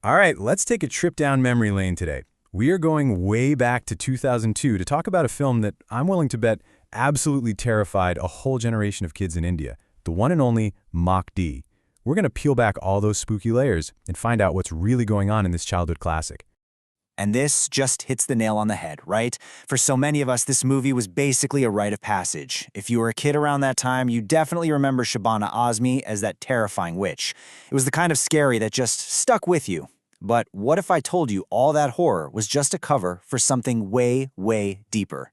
All right, let's take a trip down memory lane today. We are going way back to 2002 to talk about a film that I'm willing to bet absolutely terrified a whole generation of kids in India, the one and only Makdee. We're going to peel back all those spooky layers and find out what's really going on in this childhood classic. And this just hits the nail on the head, right? For so many of us, this movie was basically a rite of passage. If you were a kid around that time, you definitely remember Shabana Azmi as that terrifying witch. It was the kind of scary that just stuck with you. But what if I told you all that horror was just a cover for something way, way deeper?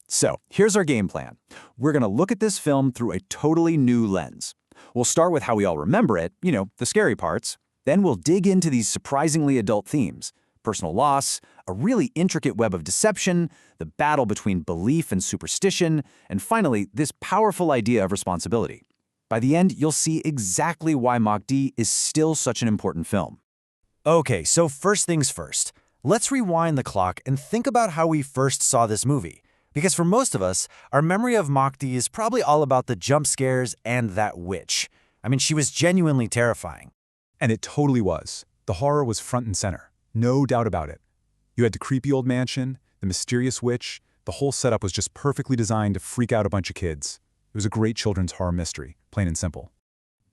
So, here's our game plan. We're gonna look at this film through a totally new lens. We'll start with how we all remember it, the scary parts. Then we'll dig into these surprisingly adult themes. Personal loss, a really intricate web of deception, the battle between belief and superstition, and finally, this powerful idea of responsibility. By the end, you'll see exactly why Makdee is still such an important film. Okay, so first things first. Let's rewind the clock and think about how we first saw this movie. Because for most of us, our memory of Makdee is probably all about the jump scares and that witch. I mean, she was genuinely terrifying. And it totally was. The horror was front and center. No doubt about it. You had the creepy old mansion, the mysterious witch. The whole setup was just perfectly designed to freak out a bunch of kids. It was a great children's horror mystery, plain and simple.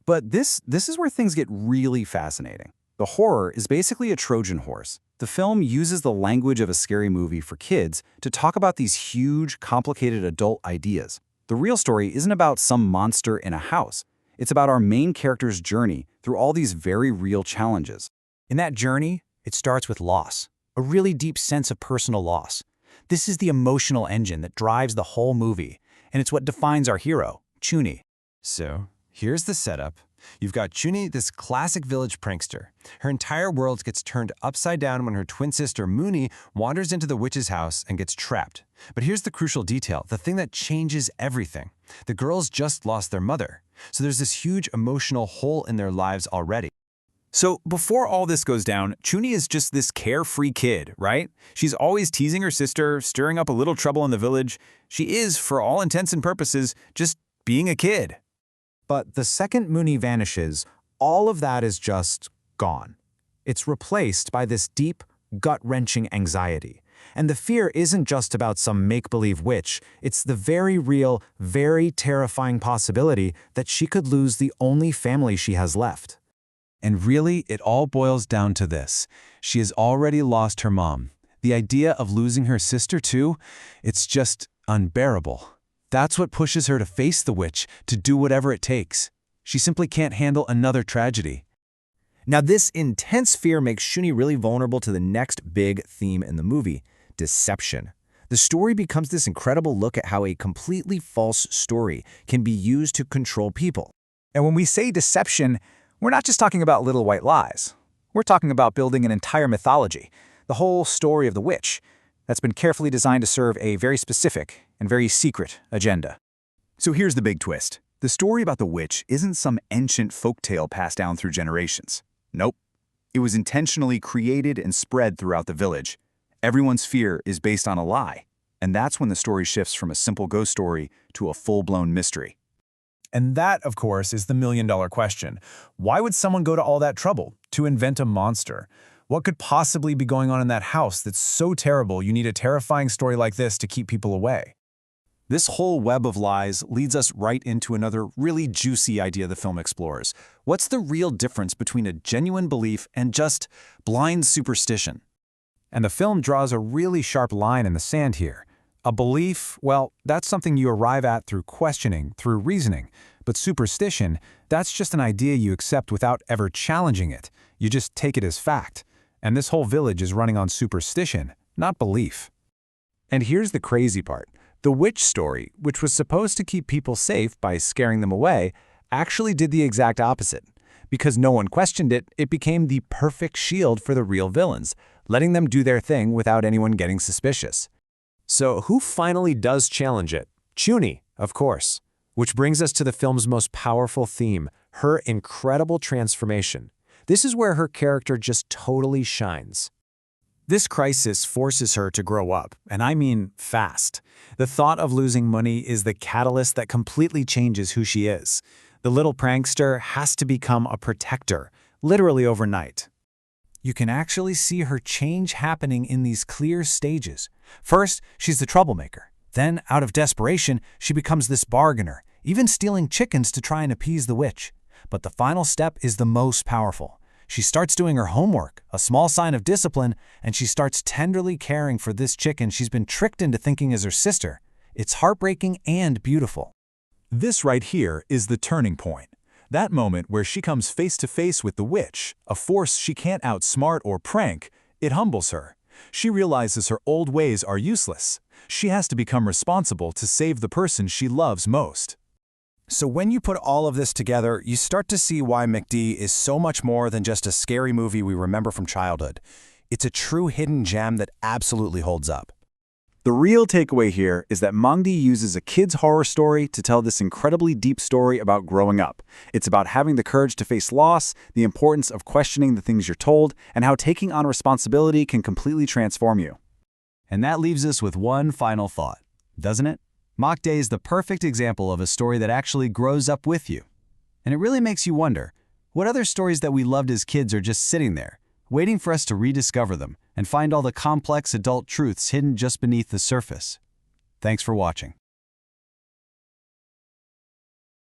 But this is where things get really fascinating. The horror is basically a Trojan horse. The film uses the language of a scary movie for kids to talk about these huge, complicated adult ideas. The real story isn't about some monster in a house. It's about our main character's journey through all these very real challenges. In that journey, it starts with loss, a really deep sense of personal loss. This is the emotional engine that drives the whole movie, and it's what defines our hero, Chuni. So, here's the setup. You've got Chuni, this classic village prankster. Her entire world gets turned upside down when her twin sister, Mooney, wanders into the witch's house and gets trapped. But here's the crucial detail, the thing that changes everything. The girls just lost their mother, so there's this huge emotional hole in their lives already. So before all this goes down, Chuni is just this carefree kid, right? She's always teasing her sister, stirring up a little trouble in the village. She is, for all intents and purposes, just being a kid. But the second Mooney vanishes, all of that is just gone. It's replaced by this deep, gut-wrenching anxiety. And the fear isn't just about some make-believe witch. It's the very real, very terrifying possibility that she could lose the only family she has left. And really, it all boils down to this. She has already lost her mom. The idea of losing her sister too, it's just unbearable. That's what pushes her to face the witch, to do whatever it takes. She simply can't handle another tragedy. Now, this intense fear makes Chuni really vulnerable to the next big theme in the movie, deception. The story becomes this incredible look at how a completely false story can be used to control people. And when we say deception, we're not just talking about little white lies. We're talking about building an entire mythology, the whole story of the witch, that's been carefully designed to serve a very specific and very secret agenda. So here's the big twist. The story about the witch isn't some ancient folktale passed down through generations. Nope. It was intentionally created and spread throughout the village. Everyone's fear is based on a lie, and that's when the story shifts from a simple ghost story to a full-blown mystery. And that, of course, is the million-dollar question. Why would someone go to all that trouble to invent a monster? What could possibly be going on in that house that's so terrible you need a terrifying story like this to keep people away? This whole web of lies leads us right into another really juicy idea the film explores. What's the real difference between a genuine belief and just blind superstition? And the film draws a really sharp line in the sand here. A belief, well, that's something you arrive at through questioning, through reasoning. But superstition, that's just an idea you accept without ever challenging it. You just take it as fact. And this whole village is running on superstition, not belief. And here's the crazy part. The witch story, which was supposed to keep people safe by scaring them away, actually did the exact opposite. Because no one questioned it, it became the perfect shield for the real villains, letting them do their thing without anyone getting suspicious. So who finally does challenge it? Chuni, of course. Which brings us to the film's most powerful theme, her incredible transformation. This is where her character just totally shines. This crisis forces her to grow up, and I mean fast. The thought of losing money is the catalyst that completely changes who she is. The little prankster has to become a protector, literally overnight. You can actually see her change happening in these clear stages. First, she's the troublemaker. Then, out of desperation, she becomes this bargainer, even stealing chickens to try and appease the witch. But the final step is the most powerful. She starts doing her homework, a small sign of discipline, and she starts tenderly caring for this chicken she's been tricked into thinking is her sister. It's heartbreaking and beautiful. This right here is the turning point. That moment where she comes face to face with the witch, a force she can't outsmart or prank, it humbles her. She realizes her old ways are useless. She has to become responsible to save the person she loves most. So when you put all of this together, you start to see why Makdee is so much more than just a scary movie we remember from childhood. It's a true hidden gem that absolutely holds up. The real takeaway here is that Makdee uses a kid's horror story to tell this incredibly deep story about growing up. It's about having the courage to face loss, the importance of questioning the things you're told, and how taking on responsibility can completely transform you. And that leaves us with one final thought, doesn't it? Makdee is the perfect example of a story that actually grows up with you. And it really makes you wonder, what other stories that we loved as kids are just sitting there, waiting for us to rediscover them and find all the complex adult truths hidden just beneath the surface? Thanks for watching.